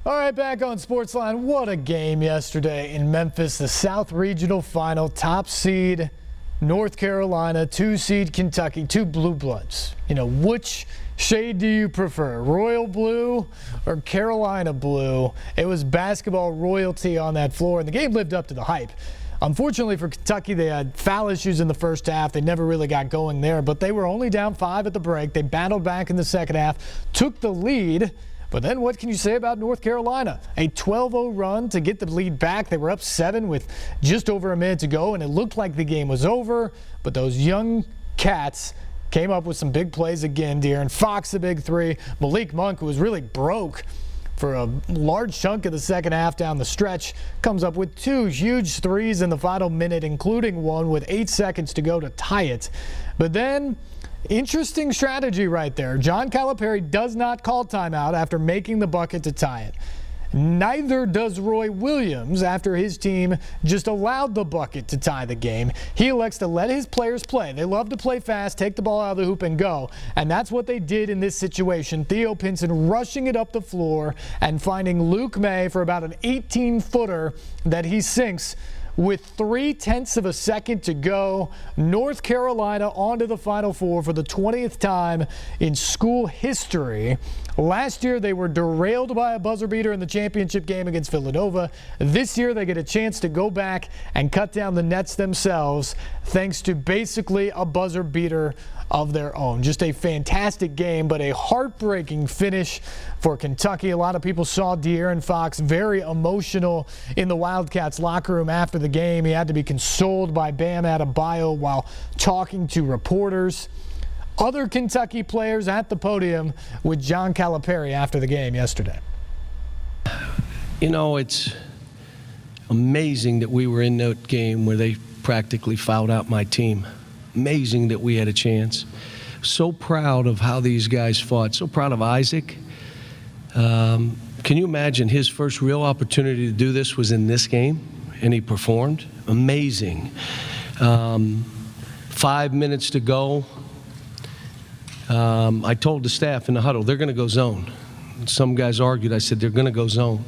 All right, back on SportsLine. What a game yesterday in Memphis. The South Regional Final, top seed North Carolina, 2 seed Kentucky, 2 blue bloods. You know, which shade do you prefer, royal blue or Carolina blue? It was basketball royalty on that floor, and the game lived up to the hype. Unfortunately for Kentucky, they had foul issues in the first half. They never really got going there, but they were only down 5 at the break. They battled back in the second half, took the lead. But then what can you say about North Carolina? A 12-0 run to get the lead back. They were up 7 with just over a minute to go, and it looked like the game was over. But those young cats came up with some big plays again. De'Aaron Fox, a big 3. Malik Monk, who was really broke for a large chunk of the second half down the stretch, comes up with 2 huge 3s in the final minute, including one with 8 seconds to go to tie it. But then, interesting strategy right there. John Calipari does not call timeout after making the bucket to tie it. Neither does Roy Williams after his team just allowed the bucket to tie the game. He elects to let his players play. They love to play fast, take the ball out of the hoop and go. And that's what they did in this situation. Theo Pinson rushing it up the floor and finding Luke May for about an 18-footer that he sinks with 0.3 of a second to go. North Carolina onto the Final Four for the 20th time in school history. Last year, they were derailed by a buzzer beater in the championship game against Villanova. This year, they get a chance to go back and cut down the nets themselves, thanks to basically a buzzer beater of their own. Just a fantastic game, but a heartbreaking finish for Kentucky. A lot of people saw De'Aaron Fox very emotional in the Wildcats locker room after the game. He had to be consoled by Bam Adebayo while talking to reporters. Other Kentucky players at the podium with John Calipari after the game yesterday. You know, it's amazing that we were in that game where they practically fouled out my team. Amazing that we had a chance. So proud of how these guys fought. So proud of Isaac. Can you imagine his first real opportunity to do this was in this game, and he performed? Amazing. 5 minutes to go. I told the staff in the huddle, they're going to go zone. Some guys argued. I said, they're going to go zone.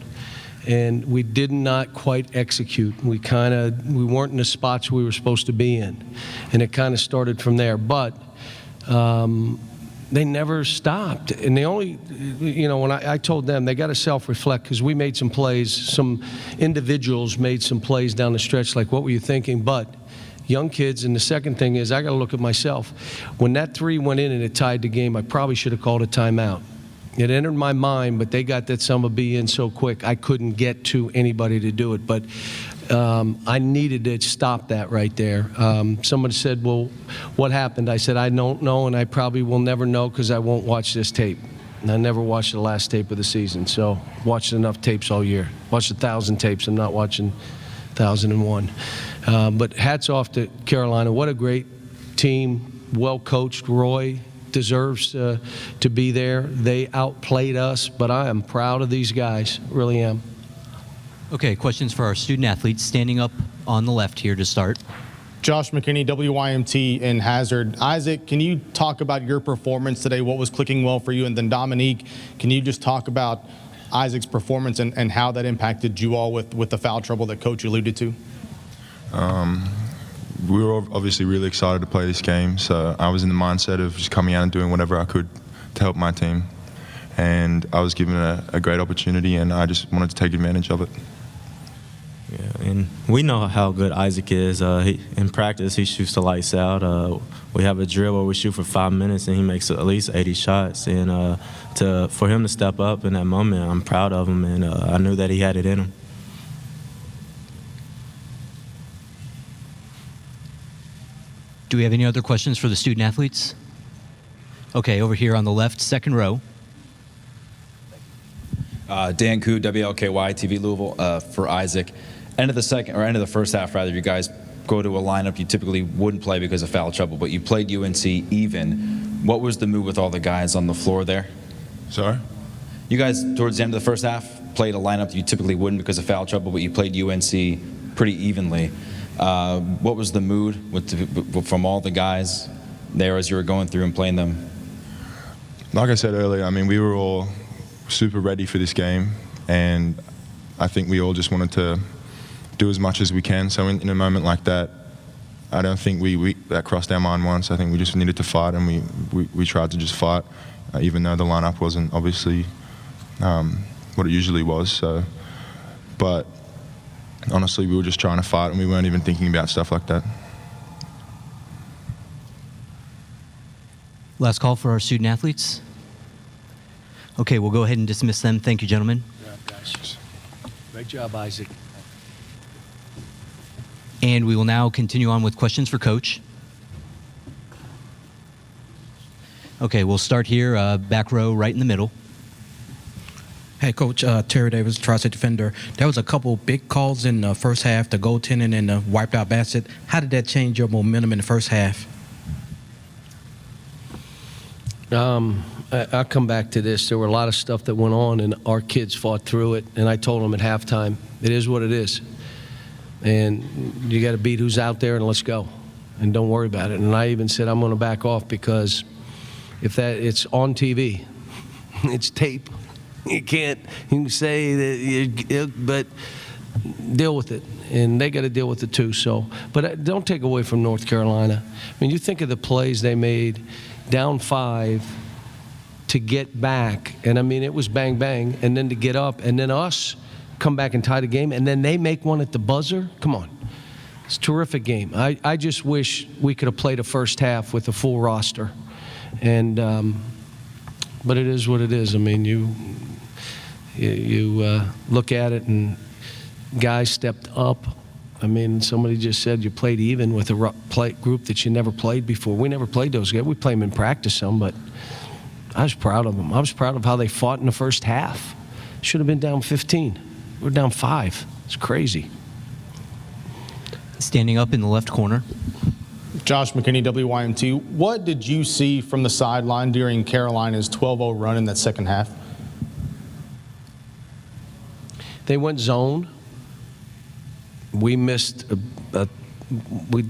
And we did not quite execute. We weren't in the spots we were supposed to be in. And it kind of started from there. But they never stopped. And they only, you know, when I told them, they got to self-reflect because we made some plays. Some individuals made some plays down the stretch like, what were you thinking? But young kids, and the second thing is I got to look at myself. When that 3 went in and it tied the game, I probably should have called a timeout. It entered my mind, but they got that son of a B in so quick I couldn't get to anybody to do it. But I needed to stop that right there. Somebody said, well, what happened? I said, I don't know, and I probably will never know because I won't watch this tape. And I never watched the last tape of the season, so watched enough tapes all year. Watched 1,000 tapes. I'm not watching 1,001. But hats off to Carolina. What a great team, well coached. Roy deserves to be there. They outplayed us, but I am proud of these guys, really am. Okay, questions for our student athletes. Standing up on the left here to start. Josh McKinney, WYMT in Hazard. Isaac, can you talk about your performance today? What was clicking well for you? And then Dominique, can you just talk about Isaac's performance and how that impacted you all with the foul trouble that Coach alluded to? We were obviously really excited to play this game, so I was in the mindset of just coming out and doing whatever I could to help my team. And I was given a great opportunity, and I just wanted to take advantage of it. Yeah, and we know how good Isaac is. In practice, he shoots the lights out. We have a drill where we shoot for 5 minutes, and he makes at least 80 shots. And for him to step up in that moment, I'm proud of him, and I knew that he had it in him. Do we have any other questions for the student athletes? Okay, over here on the left, second row. Dan Koo, WLKY TV Louisville, for Isaac. End of the first half, rather, you guys go to a lineup you typically wouldn't play because of foul trouble, but you played UNC even. What was the move with all the guys on the floor there? Sorry? You guys, towards the end of the first half, played a lineup you typically wouldn't because of foul trouble, but you played UNC pretty evenly. What was the mood from all the guys there as you were going through and playing them? Like I said earlier, I mean, we were all super ready for this game. and I think we all just wanted to do as much as we can. So in a moment like that, I don't think that crossed our mind once. I think we just needed to fight, and we tried to just fight, even though the lineup wasn't obviously what it usually was. So, but honestly, we were just trying to fight, and we weren't even thinking about stuff like that. Last call for our student athletes. Okay, we'll go ahead and dismiss them. Thank you, gentlemen. Great job, Isaac. And we will now continue on with questions for Coach. Okay, we'll start here, back row, right in the middle. Hey, Coach, Terry Davis, Tri-State defender. There was a couple big calls in the first half, the goaltending and the wiped out basket. How did that change your momentum in the first half? I'll come back to this. There were a lot of stuff that went on, and our kids fought through it. And I told them at halftime, it is what it is. And you got to beat who's out there, and let's go. And don't worry about it. And I even said I'm going to back off, because if it's on TV, it's tape. You can say that, but deal with it. And they got to deal with it too. So, but don't take away from North Carolina. I mean, you think of the plays they made, down 5 to get back. And I mean, it was bang, bang. And then to get up, and then us come back and tie the game, and then they make one at the buzzer. Come on. It's a terrific game. I just wish we could have played a first half with a full roster. And but it is what it is. I mean, you look at it, and guys stepped up. I mean, somebody just said you played even with a group that you never played before. We never played those guys. We played them in practice some, but I was proud of them. I was proud of how they fought in the first half. Should have been down 15. We're down 5. It's crazy. Standing up in the left corner. Josh McKinney, WYMT. What did you see from the sideline during Carolina's 12-0 run in that second half? They went zone. We missed. We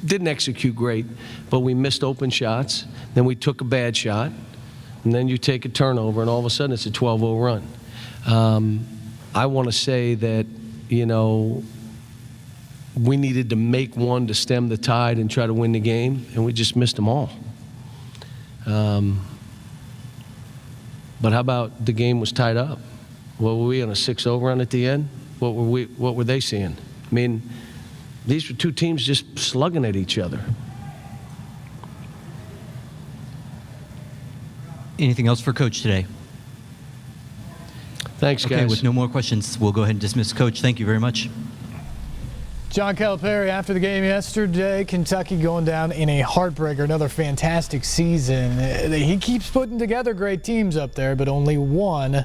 didn't execute great, but we missed open shots. Then we took a bad shot, and then you take a turnover, and all of a sudden it's a 12-0 run. I want to say that, you know, we needed to make one to stem the tide and try to win the game, and we just missed them all. But how about the game was tied up? What were we on, a 6-0 run at the end? What were they seeing? I mean, these were two teams just slugging at each other. Anything else for Coach today? Thanks, guys. Okay, with no more questions, we'll go ahead and dismiss Coach. Thank you very much. John Calipari, after the game yesterday, Kentucky going down in a heartbreaker, another fantastic season. He keeps putting together great teams up there, but only one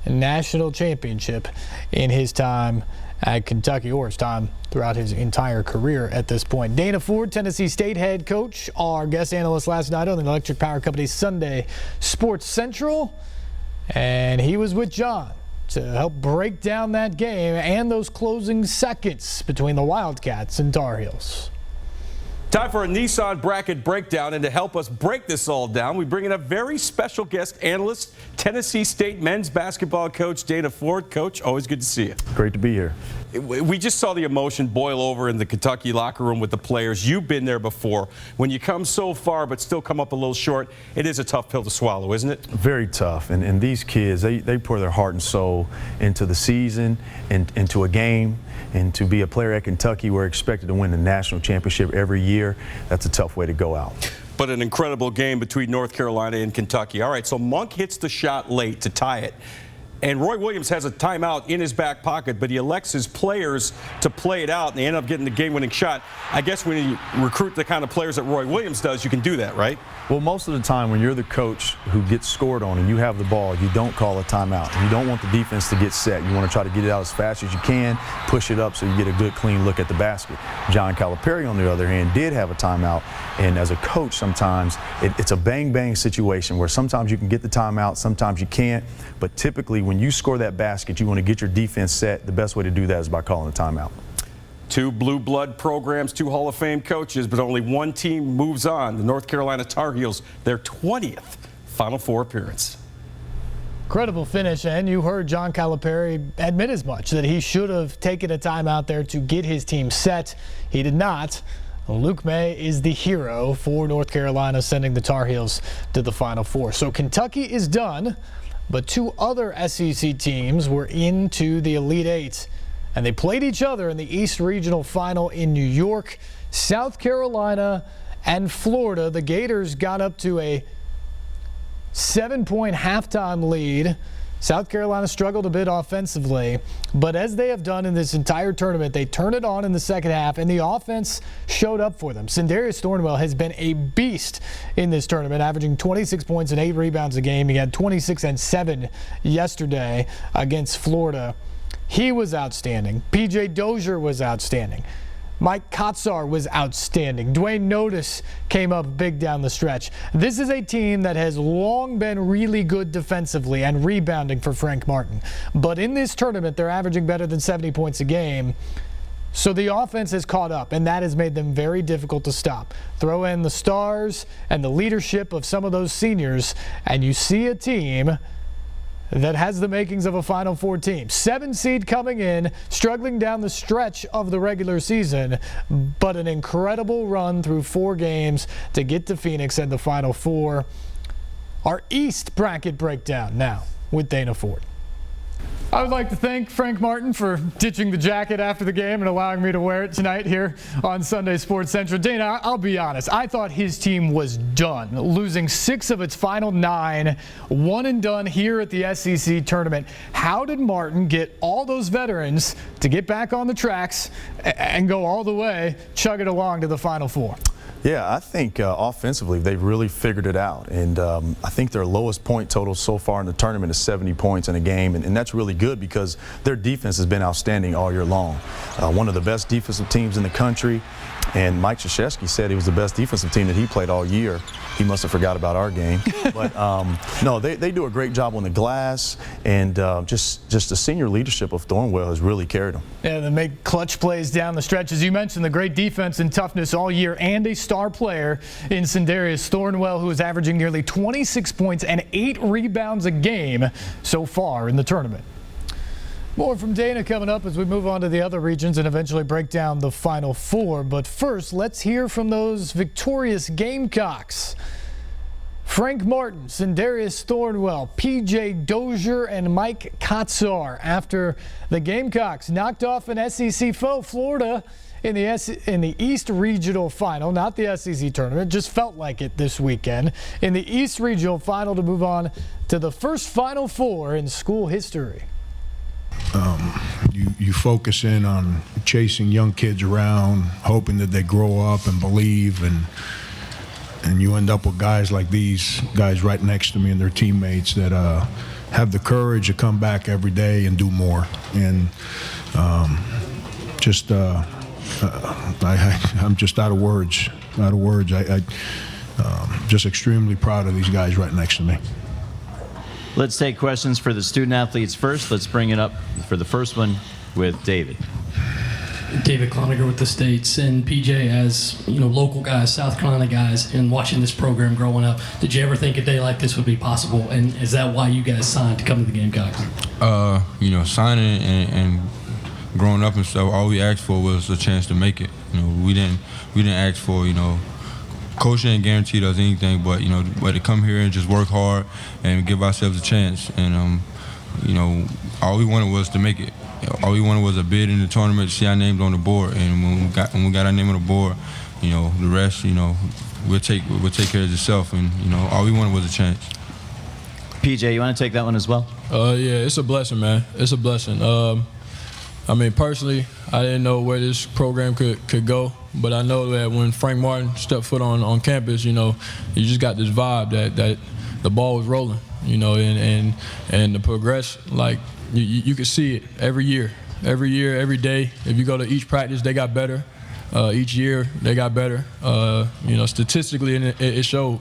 national championship in his time at Kentucky, or his time throughout his entire career at this point. Dana Ford, Tennessee State head coach, our guest analyst last night on the Electric Power Company's Sunday Sports Central, and he was with John to help break down that game and those closing seconds between the Wildcats and Tar Heels. Time for a Nissan bracket breakdown, and to help us break this all down, we bring in a very special guest analyst, Tennessee State men's basketball coach Dana Ford. Coach, always good to see you. Great to be here. We just saw the emotion boil over in the Kentucky locker room with the players. You've been there before. When you come so far but still come up a little short, it is a tough pill to swallow, isn't it? Very tough. And these kids, they pour their heart and soul into the season, and into a game. And to be a player at Kentucky, we're expected to win the national championship every year. That's a tough way to go out. But an incredible game between North Carolina and Kentucky. All right, so Monk hits the shot late to tie it. And Roy Williams has a timeout in his back pocket, but he elects his players to play it out, and they end up getting the game-winning shot. I guess when you recruit the kind of players that Roy Williams does, you can do that, right? Well, most of the time when you're the coach who gets scored on and you have the ball, you don't call a timeout. You don't want the defense to get set. You want to try to get it out as fast as you can, push it up so you get a good, clean look at the basket. John Calipari, on the other hand, did have a timeout, and as a coach, sometimes it's a bang-bang situation where sometimes you can get the timeout, sometimes you can't, but typically when you score that basket, you want to get your defense set. The best way to do that is by calling a timeout. Two blue blood programs, two Hall of Fame coaches, but only one team moves on. The North Carolina Tar Heels, their 20th Final Four appearance. Incredible finish, and you heard John Calipari admit as much, that he should have taken a time out there to get his team set. He did not. Luke May is the hero for North Carolina, sending the Tar Heels to the Final Four. So Kentucky is done, but two other SEC teams were into the Elite Eight, and they played each other in the East Regional Final in New York. South Carolina and Florida. The Gators got up to a 7-point halftime lead. South Carolina struggled a bit offensively, but as they have done in this entire tournament, they turned it on in the second half, and the offense showed up for them. Sindarius Thornwell has been a beast in this tournament, averaging 26 points and 8 rebounds a game. He had 26 and 7 yesterday against Florida. He was outstanding. P.J. Dozier was outstanding. Mike Kotsar was outstanding. Dwayne Notice came up big down the stretch. This is a team that has long been really good defensively and rebounding for Frank Martin. But in this tournament, they're averaging better than 70 points a game. So the offense has caught up, and that has made them very difficult to stop. Throw in the stars and the leadership of some of those seniors, and you see a team that has the makings of a Final Four team. 7 seed coming in, struggling down the stretch of the regular season, but an incredible run through 4 games to get to Phoenix and the Final Four. Our East bracket breakdown now with Dana Ford. I would like to thank Frank Martin for ditching the jacket after the game and allowing me to wear it tonight here on Sunday Sports Central. Dana, I'll be honest, I thought his team was done, losing 6 of its final 9, one and done here at the SEC tournament. How did Martin get all those veterans to get back on the tracks and go all the way, chug it along to the Final Four? Yeah, I think offensively they've really figured it out, and I think their lowest point total so far in the tournament is 70 points in a game, and that's really good because their defense has been outstanding all year long. One of the best defensive teams in the country, and Mike Krzyzewski said it was the best defensive team that he played all year. He must have forgot about our game. But no, they do a great job on the glass, and just the senior leadership of Thornwell has really carried them. Yeah, they make clutch plays down the stretch. As you mentioned, the great defense and toughness all year, and a star player in Sindarius Thornwell, who is averaging nearly 26 points and 8 rebounds a game so far in the tournament. More from Dana coming up as we move on to the other regions and eventually break down the Final Four. But first, let's hear from those victorious Gamecocks. Frank Martin, Sindarius Thornwell, P.J. Dozier, and Mike Kotsar after the Gamecocks knocked off an SEC foe, Florida, in the East Regional Final, not the SEC tournament, just felt like it this weekend, in the East Regional Final to move on to the first Final Four in school history. You focus in on chasing young kids around, hoping that they grow up and believe, and you end up with guys like these guys right next to me and their teammates that have the courage to come back every day and do more. And I'm just out of words. Just extremely proud of these guys right next to me. Let's take questions for the student athletes first. Let's bring it up for the first one with David. David Cloninger with the States, and PJ, as you know, local guys, South Carolina guys, and watching this program growing up, did you ever think a day like this would be possible? And is that why you guys signed to come to the Gamecocks? Signing and growing up and stuff, all we asked for was a chance to make it. We didn't ask for, coach didn't guarantee us anything, but to come here and just work hard and give ourselves a chance. And all we wanted was to make it. All we wanted was a bid in the tournament to see our names on the board. And when we got our name on the board, the rest, we'll take care of itself. And all we wanted was a chance. PJ, you want to take that one as well? Yeah, it's a blessing, man. It's a blessing. Personally, I didn't know where this program could go, but I know that when Frank Martin stepped foot on campus, you just got this vibe that the ball was rolling, and the progress, like you could see it every year, every day. If you go to each practice, they got better. Each year, they got better. Statistically, it showed.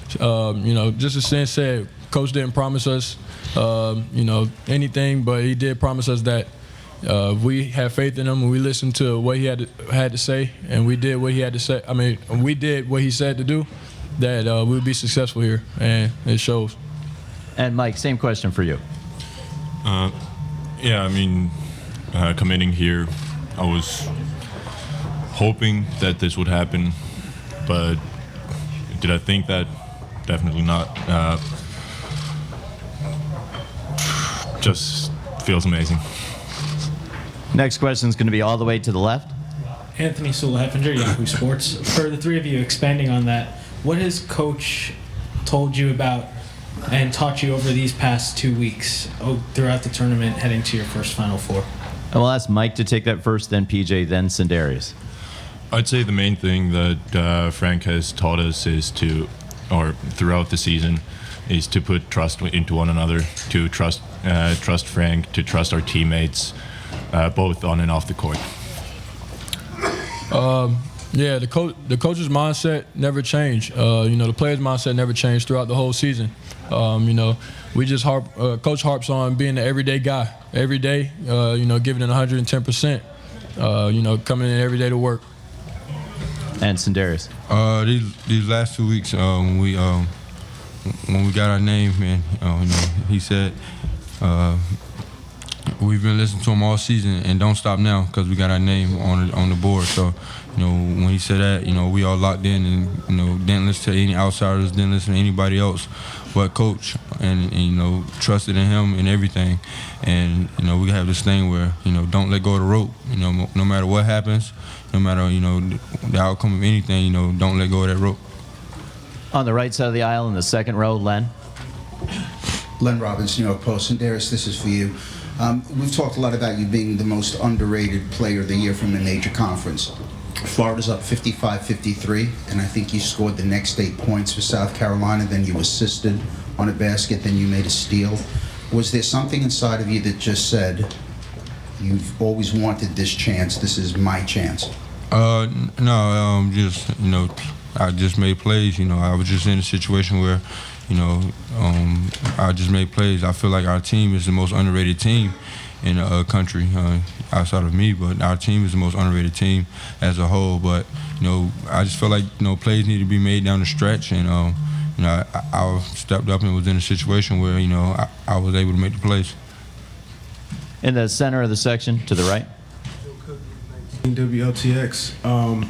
Just as Sin said, Coach didn't promise us, anything, but he did promise us that we had faith in him, and we listened to what he had to say, and we did what he had to say. We did what he said to do, that we would be successful here, and it shows. And Mike, same question for you. Yeah, I mean, committing here, I was hoping that this would happen, but did I think that? Definitely not. Just feels amazing. Next question is going to be all the way to the left. Anthony Sewell-Heffinger, Yahoo Sports. For the three of you, expanding on that, what has Coach told you about and taught you over these past 2 weeks throughout the tournament heading to your first Final Four? And we'll ask Mike to take that first, then PJ, then Sindarius. I'd say the main thing that Frank has taught us is or throughout the season, is to put trust into one another, to trust Frank, to trust our teammates, both on and off the court. Yeah, the coach's mindset never changed. The players' mindset never changed throughout the whole season. We just Coach harps on being the everyday guy, every day. Giving it 110%. Coming in every day to work. And Sindarius. These last 2 weeks, when we got our name, man, he said. We've been listening to him all season, and don't stop now because we got our name on the board. So, when he said that, we all locked in and didn't listen to any outsiders, didn't listen to anybody else but Coach, and trusted in him and everything. And we have this thing where don't let go of the rope. No matter what happens, no matter the outcome of anything, don't let go of that rope. On the right side of the aisle in the second row, Len. Len Robbins, New York Post. And Darius, this is for you. We've talked a lot about you being the most underrated player of the year from a major conference. Florida's up 55-53, and I think you scored the next 8 points for South Carolina, then you assisted on a basket, then you made a steal. Was there something inside of you that just said, you've always wanted this chance, this is my chance? No, I just made plays. I was just in a situation where I just made plays. I feel like our team is the most underrated team in the country, outside of me, but our team is the most underrated team as a whole. But, I just feel like, plays need to be made down the stretch, and, I stepped up and was in a situation where, I was able to make the plays. In the center of the section, to the right. WLTX,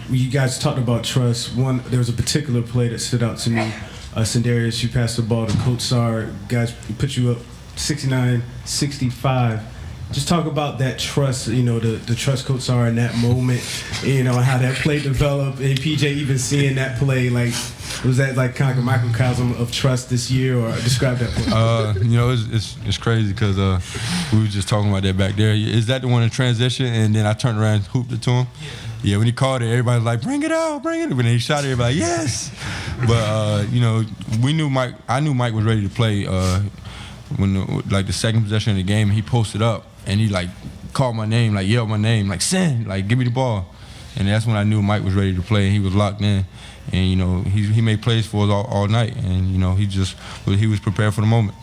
you guys talked about trust. There was a particular play that stood out to me. Sindarius, you passed the ball to Coach Sarr. Guys put you up 69-65. Just talk about that trust, the trust Coach Sarr in that moment, how that play developed, and PJ even seeing that play, was that kind of a microcosm of trust this year, or describe that play? It's crazy because we were just talking about that back there. Is that the one in transition? And then I turned around and hooped it to him. Yeah, when he called it, everybody was like, bring it out, bring it. When he shot it, everybody, yes. But, we knew Mike. I knew Mike was ready to play when the second possession of the game, he posted up and he called my name, yelled my name, Sin, give me the ball. And that's when I knew Mike was ready to play and he was locked in. And, he made plays for us all night. And, he was prepared for the moment.